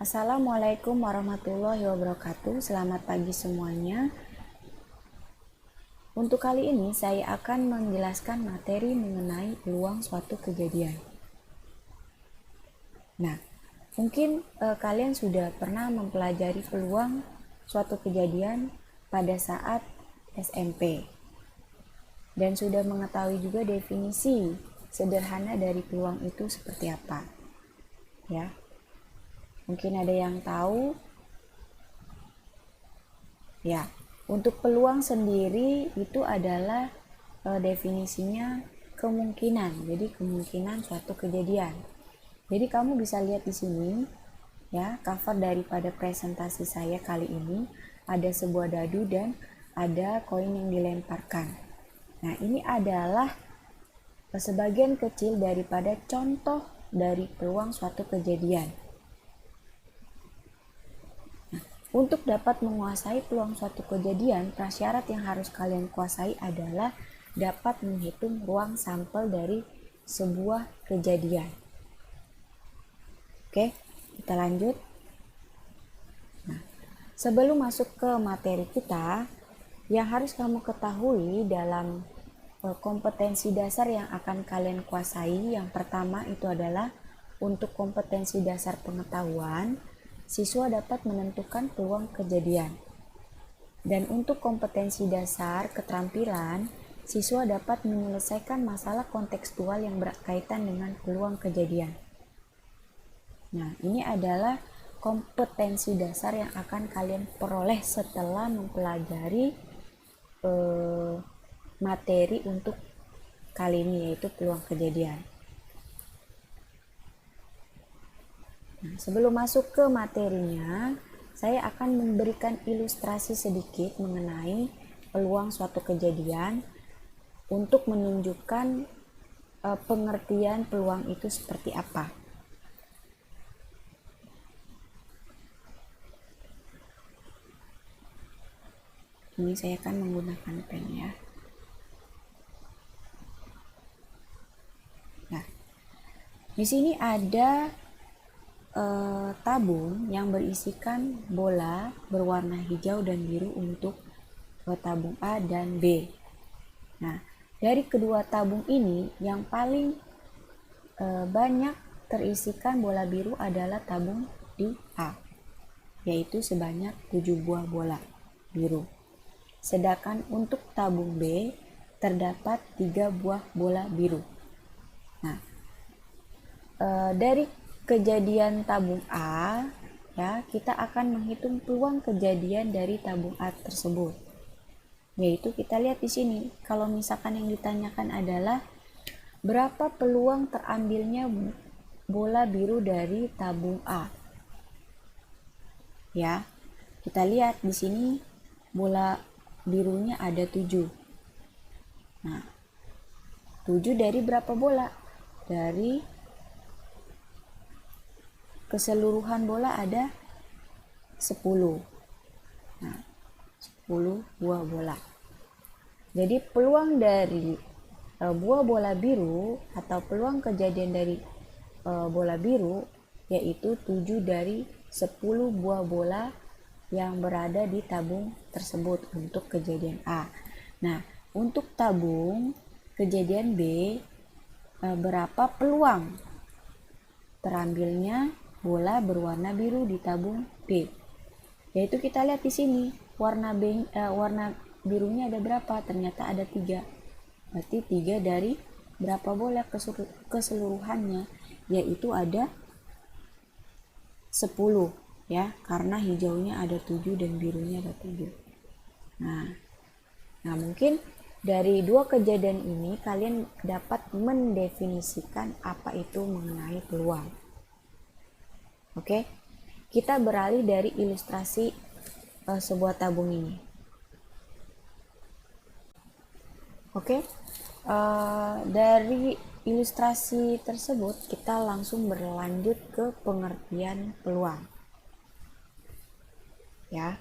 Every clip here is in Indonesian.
Assalamualaikum warahmatullahi wabarakatuh. Selamat pagi semuanya. Untuk kali ini saya akan menjelaskan materi mengenai peluang suatu kejadian. Nah, mungkin kalian sudah pernah mempelajari peluang suatu kejadian pada saat SMP dan sudah mengetahui juga definisi sederhana dari peluang itu seperti apa. Ya. Mungkin ada yang tahu. Ya, untuk peluang sendiri itu adalah definisinya kemungkinan. Jadi kemungkinan suatu kejadian. Jadi kamu bisa lihat di sini ya, cover daripada presentasi saya kali ini ada sebuah dadu dan ada koin yang dilemparkan. Nah, ini adalah sebagian kecil daripada contoh dari peluang suatu kejadian. Untuk dapat menguasai peluang suatu kejadian, prasyarat yang harus kalian kuasai adalah dapat menghitung ruang sampel dari sebuah kejadian. Oke, kita lanjut. Nah, sebelum masuk ke materi kita, yang harus kamu ketahui dalam kompetensi dasar yang akan kalian kuasai, yang pertama itu adalah untuk kompetensi dasar pengetahuan, siswa dapat menentukan peluang kejadian. Dan untuk kompetensi dasar keterampilan, siswa dapat menyelesaikan masalah kontekstual yang berkaitan dengan peluang kejadian. Nah, ini adalah kompetensi dasar yang akan kalian peroleh setelah mempelajari materi untuk kali ini, yaitu peluang kejadian. Nah, sebelum masuk ke materinya, saya akan memberikan ilustrasi sedikit mengenai peluang suatu kejadian untuk menunjukkan pengertian peluang itu seperti apa. Ini saya akan menggunakan pen ya. Nah, di sini ada tabung yang berisikan bola berwarna hijau dan biru untuk tabung A dan B. Nah, dari kedua tabung ini yang paling banyak terisikan bola biru adalah tabung di A, yaitu sebanyak 7 buah bola biru. Sedangkan untuk tabung B terdapat 3 buah bola biru. Nah, dari kejadian tabung A ya, kita akan menghitung peluang kejadian dari tabung A tersebut. Yaitu kita lihat di sini, kalau misalkan yang ditanyakan adalah berapa peluang terambilnya bola biru dari tabung A. Ya, kita lihat di sini bola birunya ada 7. Nah, 7 dari berapa bola? Dari keseluruhan bola ada 10. Nah, 10 buah bola. Jadi peluang dari buah bola biru atau peluang kejadian dari bola biru yaitu 7 dari 10 buah bola yang berada di tabung tersebut untuk kejadian A. Nah, untuk tabung kejadian B, berapa peluang terambilnya bola berwarna biru di tabung B? Yaitu kita lihat di sini warna birunya ada berapa? Ternyata ada 3. Berarti 3 dari berapa bola keseluruhannya? Yaitu ada 10 ya, karena hijaunya ada 7 dan birunya ada 7. Nah, mungkin dari dua kejadian ini kalian dapat mendefinisikan apa itu mengenai peluang. Oke, kita beralih dari ilustrasi sebuah tabung ini. Oke, dari ilustrasi tersebut kita langsung berlanjut ke pengertian peluang. Ya,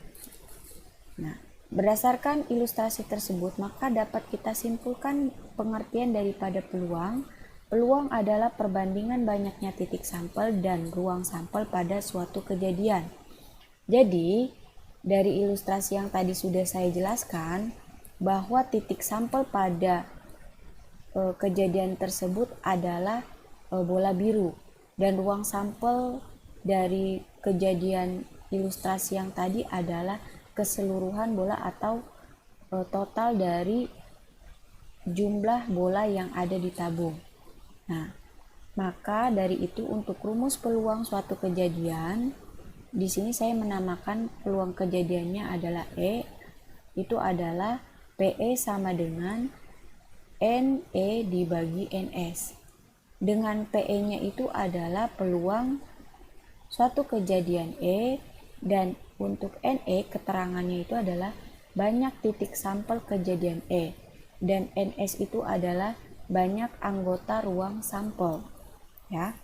nah, berdasarkan ilustrasi tersebut maka dapat kita simpulkan pengertian daripada peluang Peluang adalah perbandingan banyaknya titik sampel dan ruang sampel pada suatu kejadian. Jadi, dari ilustrasi yang tadi sudah saya jelaskan, bahwa titik sampel pada kejadian tersebut adalah bola biru, dan ruang sampel dari kejadian ilustrasi yang tadi adalah keseluruhan bola atau total dari jumlah bola yang ada di tabung. Nah, maka dari itu untuk rumus peluang suatu kejadian, di sini saya menamakan peluang kejadiannya adalah E, itu adalah PE sama dengan NE dibagi NS. Dengan PE-nya itu adalah peluang suatu kejadian E, dan untuk NE keterangannya itu adalah banyak titik sampel kejadian E, dan NS itu adalah banyak anggota ruang sampel, ya.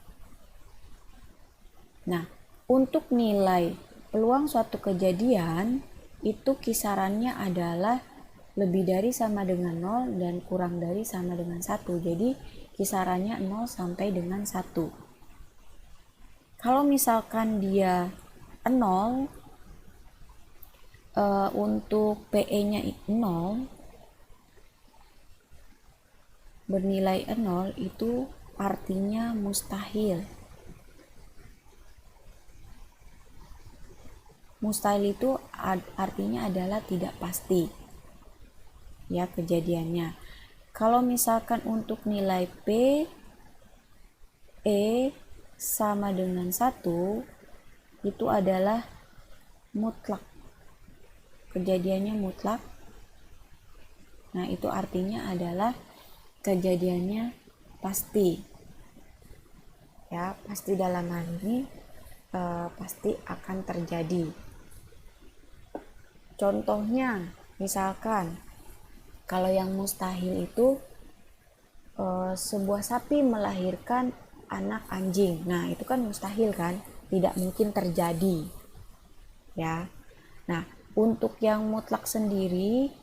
Nah, untuk nilai peluang suatu kejadian itu kisarannya adalah lebih dari sama dengan 0 dan kurang dari sama dengan 1. Jadi kisarannya 0 sampai dengan 1. Kalau misalkan dia 0, untuk PE-nya 0, bernilai 0 itu artinya mustahil. Mustahil itu artinya adalah tidak pasti, ya, kejadiannya. Kalau misalkan untuk nilai P E sama dengan 1, itu adalah mutlak, kejadiannya mutlak. Nah, itu artinya adalah kejadiannya pasti, ya, pasti dalam hal ini pasti akan terjadi. Contohnya, misalkan kalau yang mustahil itu sebuah sapi melahirkan anak anjing. Nah, itu kan mustahil kan? Tidak mungkin terjadi. Ya. Nah, untuk yang mutlak sendiri,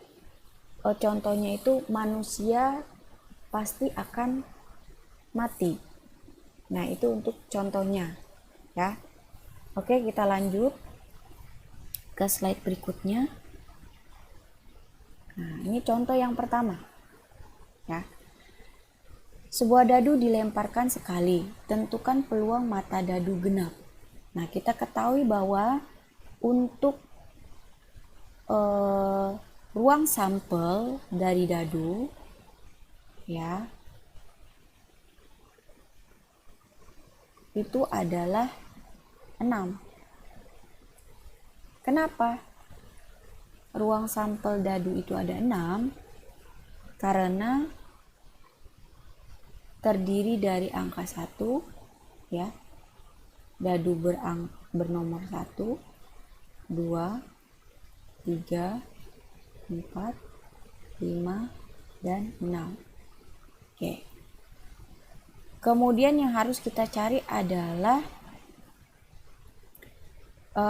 contohnya itu manusia pasti akan mati. Nah, itu untuk contohnya, ya. Oke, kita lanjut ke slide berikutnya. Nah, ini contoh yang pertama, ya. Sebuah dadu dilemparkan sekali, tentukan peluang mata dadu genap. Nah, kita ketahui bahwa untuk ruang sampel dari dadu, ya, itu adalah 6. Kenapa ruang sampel dadu itu ada 6? Karena terdiri dari angka 1, ya. Dadu bernomor 1, 2, 3, 4, 5, dan 6. Oke. Kemudian yang harus kita cari adalah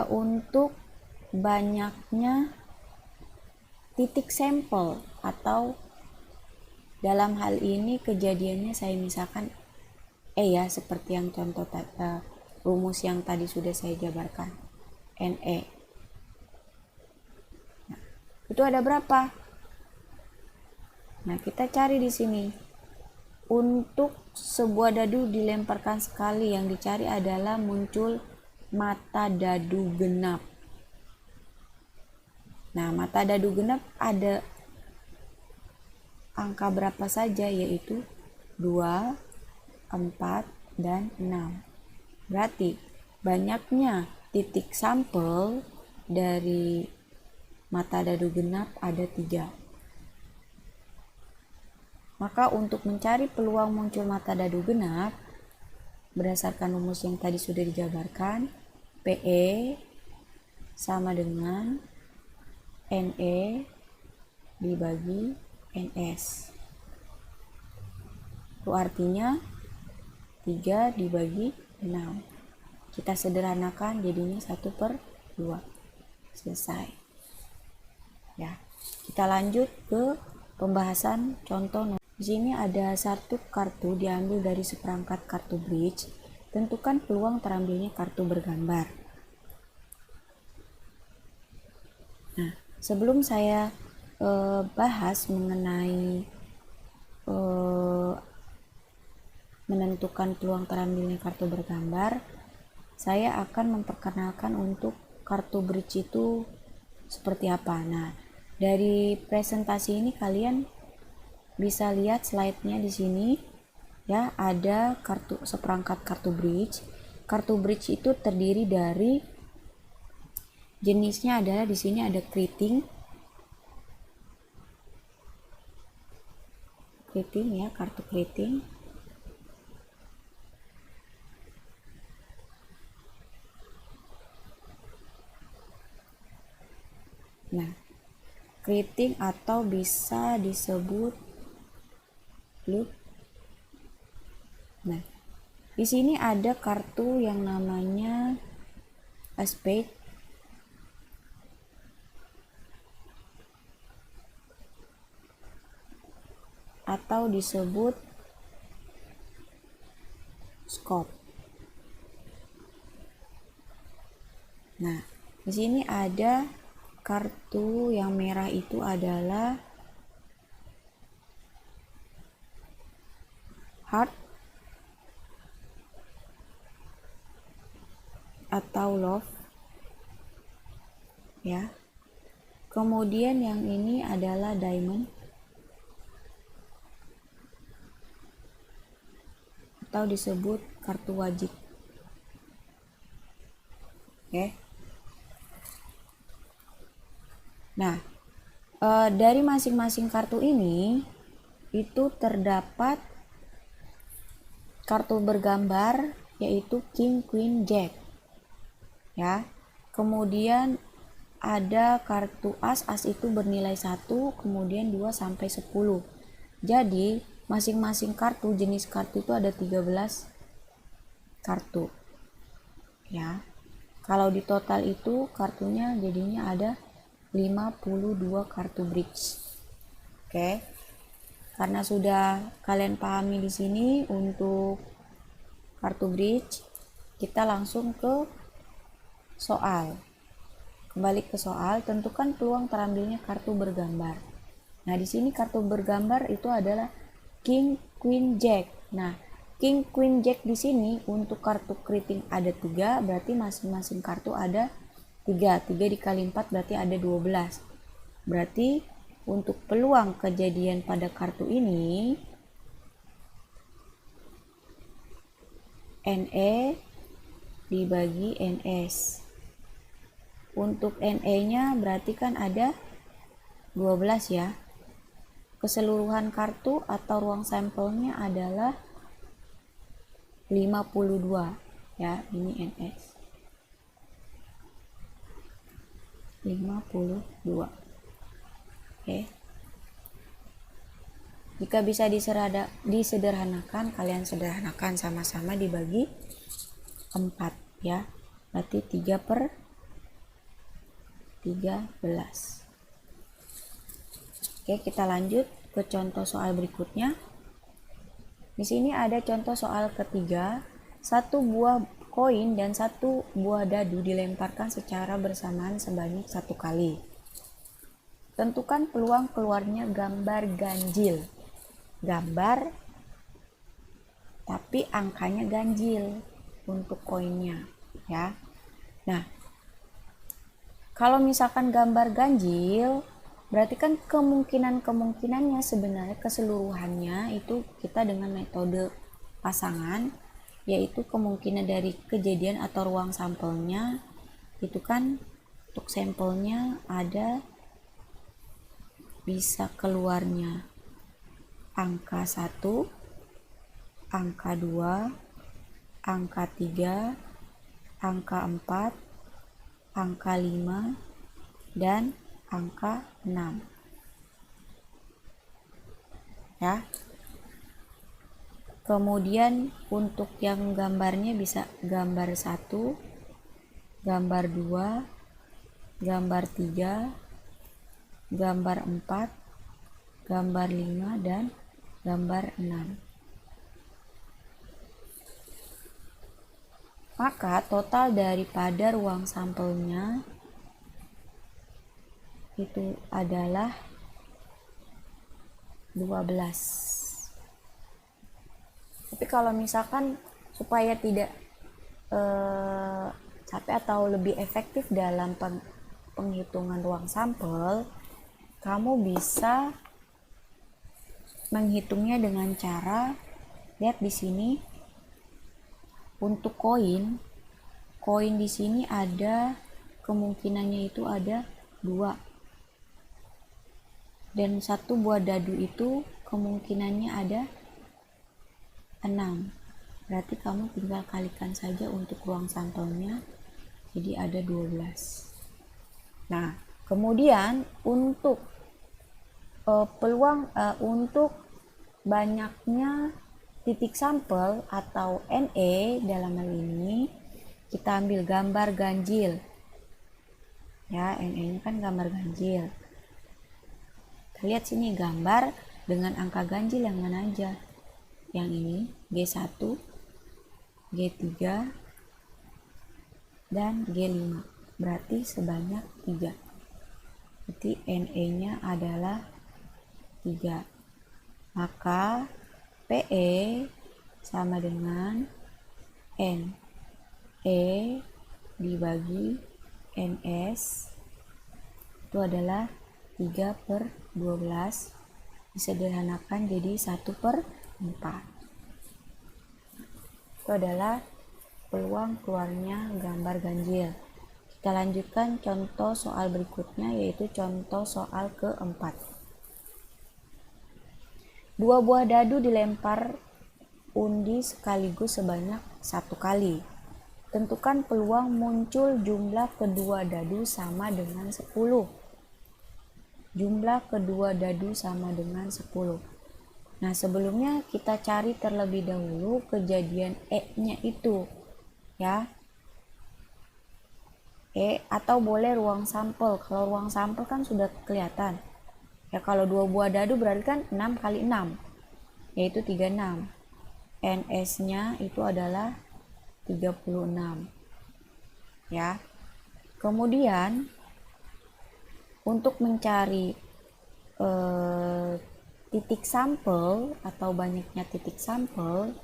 untuk banyaknya titik sampel, atau dalam hal ini kejadiannya saya misalkan ya, seperti yang contoh rumus yang tadi sudah saya jabarkan, NE. Nah, itu ada berapa? Nah, kita cari di sini. Untuk sebuah dadu dilemparkan sekali, yang dicari adalah muncul mata dadu genap. Nah, mata dadu genap ada angka berapa saja, yaitu 2, 4, dan 6. Berarti banyaknya titik sampel dari mata dadu genap ada 3. Maka untuk mencari peluang muncul mata dadu genap, berdasarkan rumus yang tadi sudah dijabarkan, PE sama dengan NE dibagi NS. Itu artinya 3 dibagi 6. Kita sederhanakan jadinya 1/2. Selesai. Ya. Kita lanjut ke pembahasan contoh Di sini ada satu kartu diambil dari seperangkat kartu bridge. Tentukan peluang terambilnya kartu bergambar. Nah, sebelum saya bahas mengenai menentukan peluang terambilnya kartu bergambar, saya akan memperkenalkan untuk kartu bridge itu seperti apa. Nah, dari presentasi ini kalian bisa lihat slide-nya di sini ya, ada seperangkat kartu bridge. Kartu bridge itu terdiri dari jenisnya adalah di sini ada keriting ya, kartu keriting. Nah, keriting atau bisa disebut loop. Nah, di sini ada kartu yang namanya a spade atau disebut scope. Nah, di sini ada kartu yang merah itu adalah heart atau love ya. Kemudian yang ini adalah diamond atau disebut kartu wajib. Oke. Nah, dari masing-masing kartu ini itu terdapat kartu bergambar yaitu king, queen, jack ya. Kemudian ada kartu as itu bernilai 1, kemudian 2 sampai 10. Jadi masing-masing kartu, jenis kartu itu ada 13 kartu ya. Kalau di total itu kartunya jadinya ada 52 kartu bridge. Oke. Karena sudah kalian pahami di sini untuk kartu bridge, kita langsung ke soal. Kembali ke soal, tentukan peluang terambilnya kartu bergambar. Nah, di sini kartu bergambar itu adalah king, queen, jack. Nah, king, queen, jack di sini untuk kartu keriting ada 3, berarti masing-masing kartu ada 3. 3 dikali 4 berarti ada 12. Berarti untuk peluang kejadian pada kartu ini NE dibagi NS. Untuk NE-nya berarti kan ada 12 ya. Keseluruhan kartu atau ruang sampelnya adalah 52 ya, ini NS 52. Oke. Jika bisa disederhanakan, kalian sederhanakan sama-sama dibagi 4 ya. Berarti 3/13. Oke, kita lanjut ke contoh soal berikutnya. Di sini ada contoh soal ketiga. 1 buah koin dan 1 buah dadu dilemparkan secara bersamaan sebanyak 1 kali. Tentukan peluang keluarnya gambar ganjil. Gambar tapi angkanya ganjil untuk koinnya ya. Nah, kalau misalkan gambar ganjil berarti kan kemungkinannya sebenarnya keseluruhannya itu kita dengan metode pasangan, yaitu kemungkinan dari kejadian atau ruang sampelnya itu kan untuk sampelnya ada bisa keluarnya angka 1, angka 2, angka 3, angka 4, angka 5, dan angka 6 ya. Kemudian untuk yang gambarnya bisa gambar 1, gambar 2, gambar 3, gambar 4, gambar 5, dan gambar 6. Maka total daripada ruang sampelnya itu adalah 12. Tapi kalau misalkan supaya tidak capek atau lebih efektif dalam penghitungan ruang sampel, kamu bisa menghitungnya dengan cara lihat di sini. Untuk koin di sini ada kemungkinannya itu ada 2, dan satu buah dadu itu kemungkinannya ada 6. Berarti kamu tinggal kalikan saja untuk ruang sampelnya, jadi ada 12. Nah, kemudian untuk untuk banyaknya titik sampel atau NE dalam hal ini, kita ambil gambar ganjil. Ya, NE-nya kan gambar ganjil. Kita lihat sini gambar dengan angka ganjil yang mana aja. Yang ini G1, G3, dan G5. Berarti sebanyak 3. Berarti NE-nya adalah 3. Maka PE sama dengan NE dibagi NS itu adalah 3/12, disederhanakan jadi 1/4. Itu adalah peluang keluarnya gambar ganjil. Kita lanjutkan contoh soal berikutnya, yaitu contoh soal keempat. 2 buah dadu dilempar undi sekaligus sebanyak 1 kali. Tentukan peluang muncul jumlah kedua dadu sama dengan 10. Jumlah kedua dadu sama dengan 10. Nah, sebelumnya kita cari terlebih dahulu kejadian E-nya itu. Ya. E atau boleh ruang sampel. Kalau ruang sampel kan sudah kelihatan. Ya, kalau 2 buah dadu berarti kan 6 kali 6, yaitu 36. NS-nya itu adalah 36. Ya. Kemudian untuk mencari titik sampel atau banyaknya titik sampel,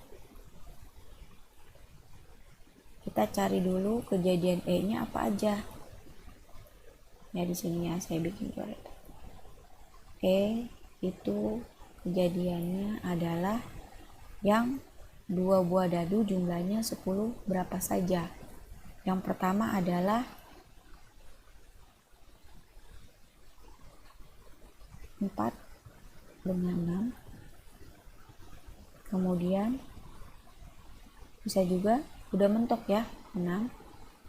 kita cari dulu kejadian E-nya apa aja. Ya, di sini ya saya bikin coret. E itu kejadiannya adalah yang 2 buah dadu jumlahnya 10 berapa saja. Yang pertama adalah 4 dengan 6. Kemudian bisa juga udah mentok ya, 6.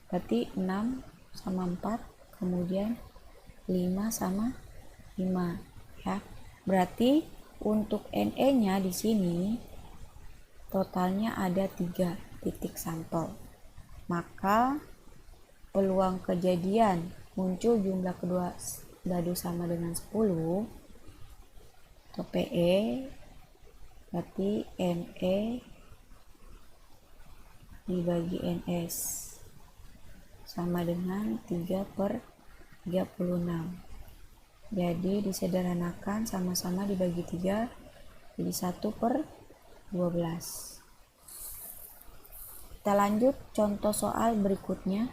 Berarti 6 sama 4, kemudian 5 sama 5. Ya, berarti untuk NE-nya di sini totalnya ada 3 titik sampel. Maka peluang kejadian muncul jumlah kedua dadu sama dengan 10 atau PE berarti NE dibagi NS sama dengan 3/36. Jadi disederhanakan, sama-sama dibagi 3 jadi 1/12. Kita lanjut contoh soal berikutnya.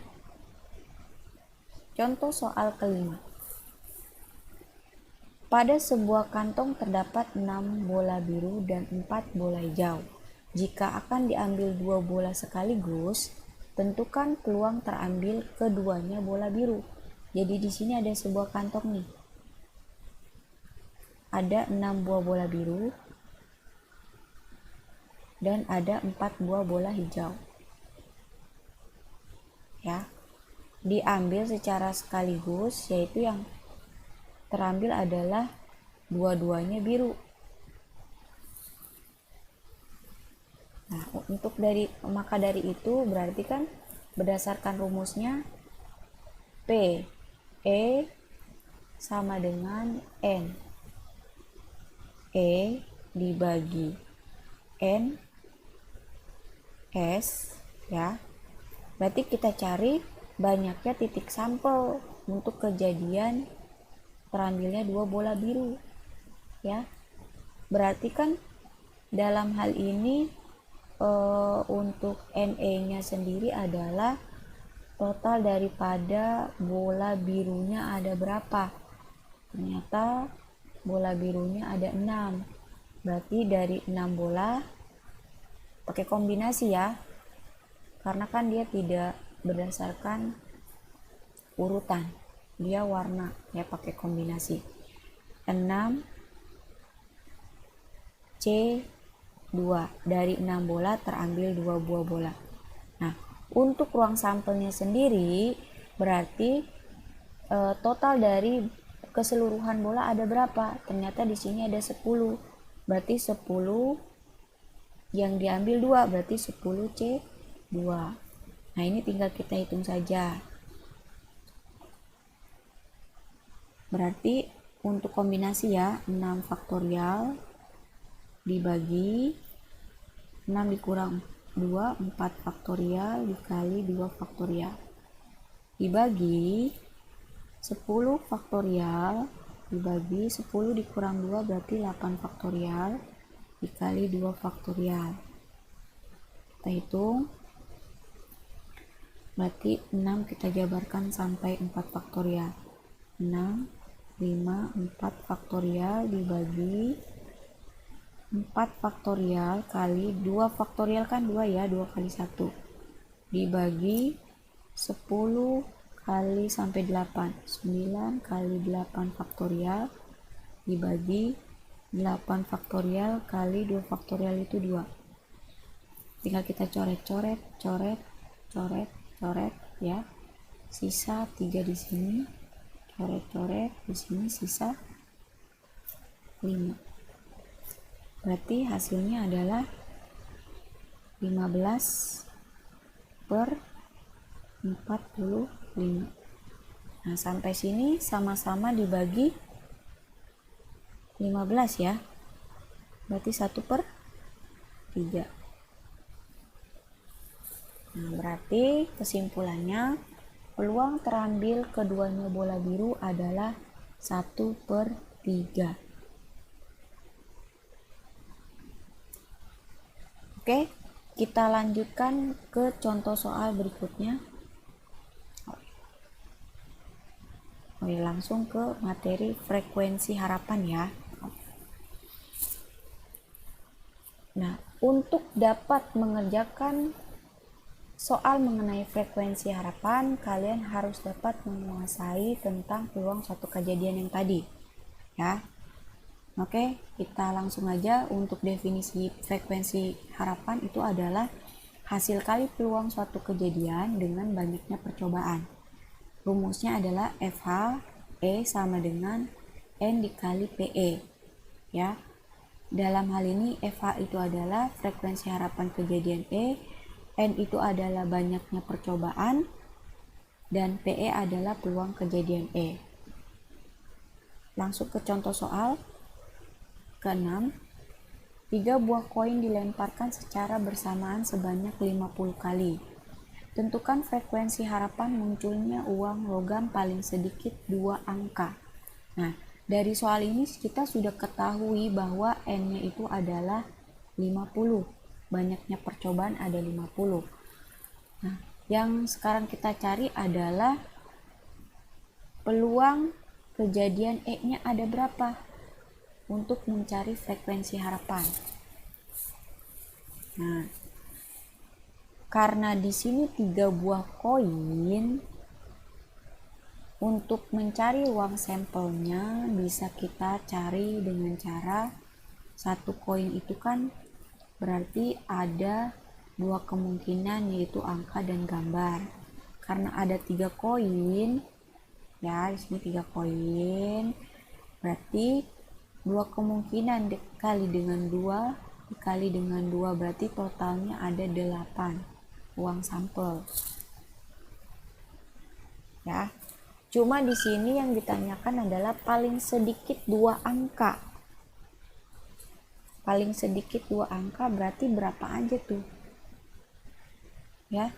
Contoh soal kelima. Pada sebuah kantong terdapat 6 bola biru dan 4 bola hijau. Jika akan diambil 2 bola sekaligus, tentukan peluang terambil keduanya bola biru. Jadi di sini ada sebuah kantong nih. Ada 6 buah bola biru dan ada 4 buah bola hijau. Ya, diambil secara sekaligus, yaitu yang terambil adalah dua-duanya biru. Nah, maka dari itu berarti kan berdasarkan rumusnya P E sama dengan N. E dibagi N S ya. Berarti kita cari banyaknya titik sampel untuk kejadian terambilnya 2 bola biru ya. Berarti kan dalam hal ini untuk NE-nya sendiri adalah total daripada bola birunya ada berapa. Ternyata bola birunya ada 6. Berarti dari 6 bola pakai kombinasi ya. Karena kan dia tidak berdasarkan urutan, dia warna ya, pakai kombinasi. 6 C 2, dari 6 bola terambil 2 buah bola. Nah, untuk ruang sampelnya sendiri berarti total dari keseluruhan bola ada berapa? Ternyata di sini ada 10. Berarti 10 yang diambil 2, berarti 10 C 2. Nah, ini tinggal kita hitung saja. Berarti untuk kombinasi ya, 6 faktorial dibagi 6 dikurang 2, 4 faktorial dikali 2 faktorial dibagi 10 faktorial dibagi 10 dikurang 2 berarti 8 faktorial dikali 2 faktorial. Kita hitung, berarti 6 kita jabarkan sampai 4 faktorial. 6, 5, 4 faktorial dibagi 4 faktorial kali 2 faktorial kan 2 ya, 2 kali 1 dibagi 10 kali sampai 8, 9 kali 8 faktorial dibagi 8 faktorial kali 2 faktorial itu 2. Tinggal kita coret-coret, coret ya. Sisa 3 di sini, coret-coret di sini, sisa 5. Berarti hasilnya adalah 15 per 45. Nah, sampai sini sama-sama dibagi 15 ya. Berarti 1 per 3. Nah, berarti kesimpulannya peluang terambil keduanya bola biru adalah 1 per 3. Oke, kita lanjutkan ke contoh soal berikutnya. Langsung ke materi frekuensi harapan ya. Nah, untuk dapat mengerjakan soal mengenai frekuensi harapan, kalian harus dapat menguasai tentang peluang suatu kejadian yang tadi ya. Oke, kita langsung aja. Untuk definisi frekuensi harapan itu adalah hasil kali peluang suatu kejadian dengan banyaknya percobaan. Rumusnya adalah FH E sama dengan N dikali PE ya. Dalam hal ini FH itu adalah frekuensi harapan kejadian E, N itu adalah banyaknya percobaan, dan PE adalah peluang kejadian E. Langsung ke contoh soal ke-6. 3 buah koin dilemparkan secara bersamaan sebanyak 50 kali. Tentukan frekuensi harapan munculnya uang logam paling sedikit 2 angka. Nah, dari soal ini kita sudah ketahui bahwa N-nya itu adalah 50. Banyaknya percobaan ada 50. Nah, yang sekarang kita cari adalah peluang kejadian E-nya ada berapa untuk mencari frekuensi harapan. Nah, karena di sini 3 buah koin, untuk mencari uang sampelnya bisa kita cari dengan cara satu koin itu kan berarti ada 2 kemungkinan, yaitu angka dan gambar. Karena ada 3 koin ya, di sini 3 koin, berarti 2 kemungkinan dikali dengan 2 dikali dengan 2 berarti totalnya ada 8 uang sampel ya. Cuma di sini yang ditanyakan adalah paling sedikit 2 angka. paling sedikit 2 angka berarti berapa aja tuh ya.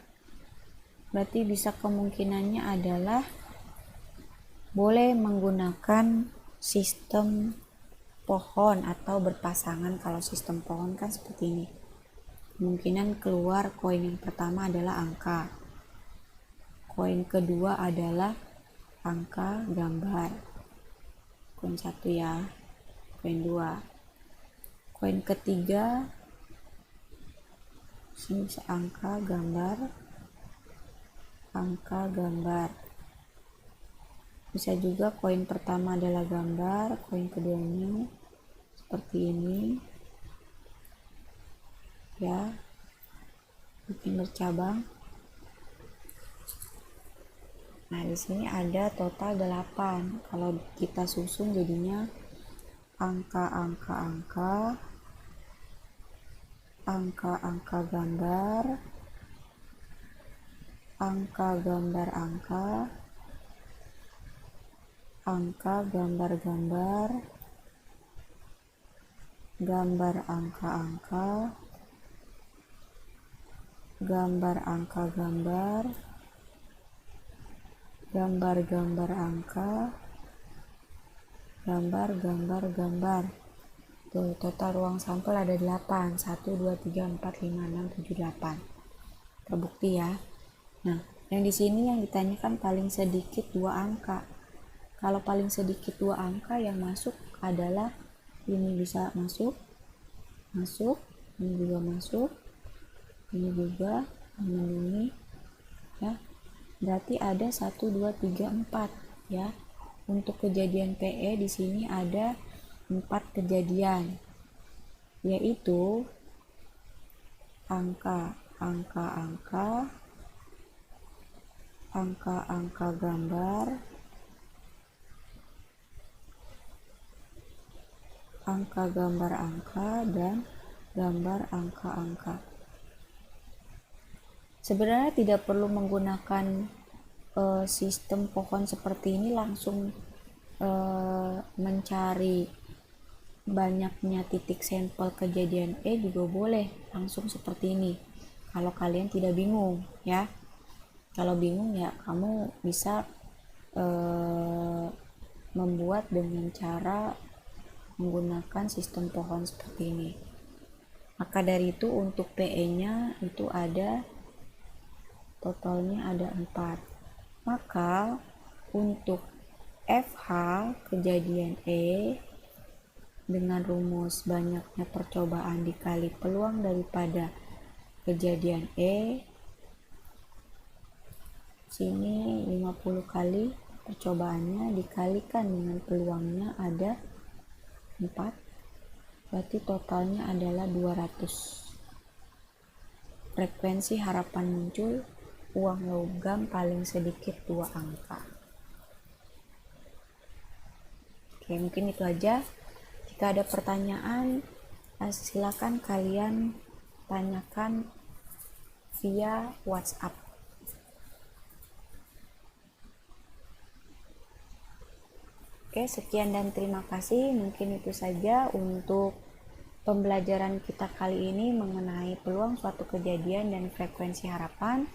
Berarti bisa kemungkinannya adalah boleh menggunakan sistem pohon atau berpasangan. Kalau sistem pohon kan seperti ini, kemungkinan keluar koin yang pertama adalah angka, koin kedua adalah angka gambar, koin 1 ya, koin 2, koin ketiga sini angka gambar, angka gambar. Bisa juga koin pertama adalah gambar, koin keduanya seperti ini ya, bikin bercabang. Nah di sini ada total 8. Kalau kita susun jadinya angka-angka gambar, angka gambar angka gambar gambar, gambar angka-angka, gambar angka gambar, gambar gambar angka, gambar gambar gambar. Tuh, total ruang sampel ada 8. 1 2 3 4 5 6 7 8. Terbukti ya. Nah, yang di sini yang ditanyakan paling sedikit 2 angka. Kalau paling sedikit 2 angka yang masuk adalah ini, bisa masuk, ini juga masuk, ini juga, ini ya. Berarti ada 1 2 3 4 ya. Untuk kejadian PE di sini ada 4 kejadian, yaitu angka gambar, angka gambar angka, dan gambar angka-angka. Sebenarnya tidak perlu menggunakan sistem pohon seperti ini, langsung mencari banyaknya titik sampel kejadian E juga boleh, langsung seperti ini kalau kalian tidak bingung ya. Kalau bingung ya kamu bisa membuat dengan cara menggunakan sistem pohon seperti ini. Maka dari itu untuk PE nya itu ada totalnya ada 4. Maka untuk FH kejadian E dengan rumus banyaknya percobaan dikali peluang daripada kejadian E, sini 50 kali percobaannya dikalikan dengan peluangnya ada 4, berarti totalnya adalah 200. Frekuensi harapan muncul uang logam paling sedikit 2 angka. Oke, mungkin itu aja. Jika ada pertanyaan, silakan kalian tanyakan via WhatsApp. Oke, sekian dan terima kasih. Mungkin itu saja untuk pembelajaran kita kali ini mengenai peluang suatu kejadian dan frekuensi harapan.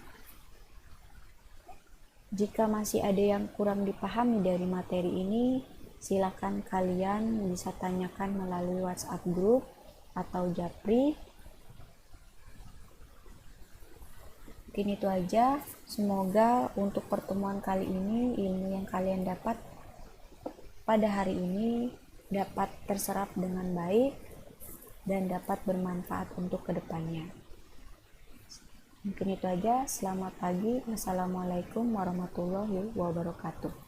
Jika masih ada yang kurang dipahami dari materi ini, silakan kalian bisa tanyakan melalui WhatsApp group atau Japri. Mungkin itu aja. Semoga untuk pertemuan kali ini ilmu yang kalian dapat pada hari ini dapat terserap dengan baik dan dapat bermanfaat untuk kedepannya. Mungkin itu aja. Selamat pagi. Wassalamualaikum warahmatullahi wabarakatuh.